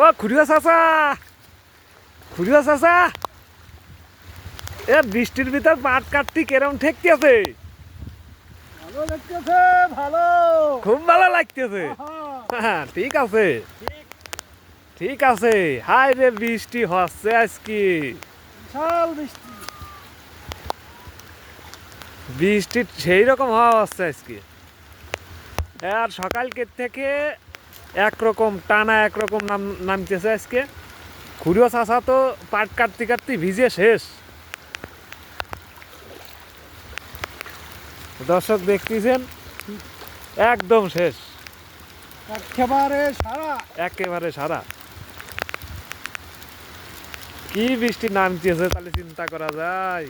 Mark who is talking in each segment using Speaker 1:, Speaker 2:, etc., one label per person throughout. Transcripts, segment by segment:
Speaker 1: ও খুড়িয়া চাচা, খুড়িয়া চাচা, এ বৃষ্টির ভিতর পাট কাটতি কেরম ঠেকতে আছে?
Speaker 2: ভালো লাগতেছে, ভালো,
Speaker 1: খুব ভালো লাগতেছে।
Speaker 2: আহা,
Speaker 1: হ্যাঁ, ঠিক আছে,
Speaker 2: ঠিক,
Speaker 1: ঠিক আছে। হাই রে বৃষ্টি হচ্ছে আজকে,
Speaker 2: বিশাল বৃষ্টি।
Speaker 1: বৃষ্টি সেই রকম হওয়া হচ্ছে আজকে। আর সকালকে থেকে একরকম টানা একরকম নামতেছে আজকে। খুড়িও চাচা তো পাট কাটতে কাটতে ভিজে শেষ। দর্শক দেখতেছেন, একদম শেষ,
Speaker 2: একেবারে সারা।
Speaker 1: একেবারে সারা। কি বৃষ্টি নামতেছে তাহলে চিন্তা করা যায়।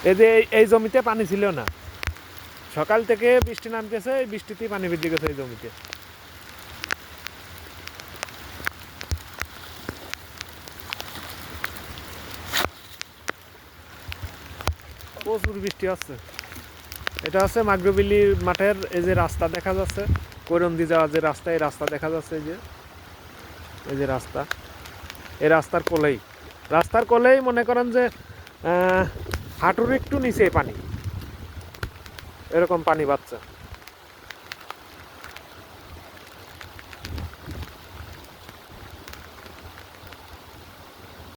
Speaker 1: এই যে এই জমিতে পানি ছিল না, সকাল থেকে বৃষ্টি নামতেছে, এই বৃষ্টিতেই পানি বৃদ্ধি গেছে এই জমিতে। প্রচুর বৃষ্টি হচ্ছে। এটা হচ্ছে মাগরবিলি মাঠের এই যে রাস্তা দেখা যাচ্ছে, কৈরন্দি যাওয়ার যে রাস্তা, এই রাস্তা দেখা যাচ্ছে, এই যে রাস্তা, এই রাস্তার কোলেই মনে করেন যে হাঁটুর একটু নিচে পানি, এরকম পানি বাচ্চা।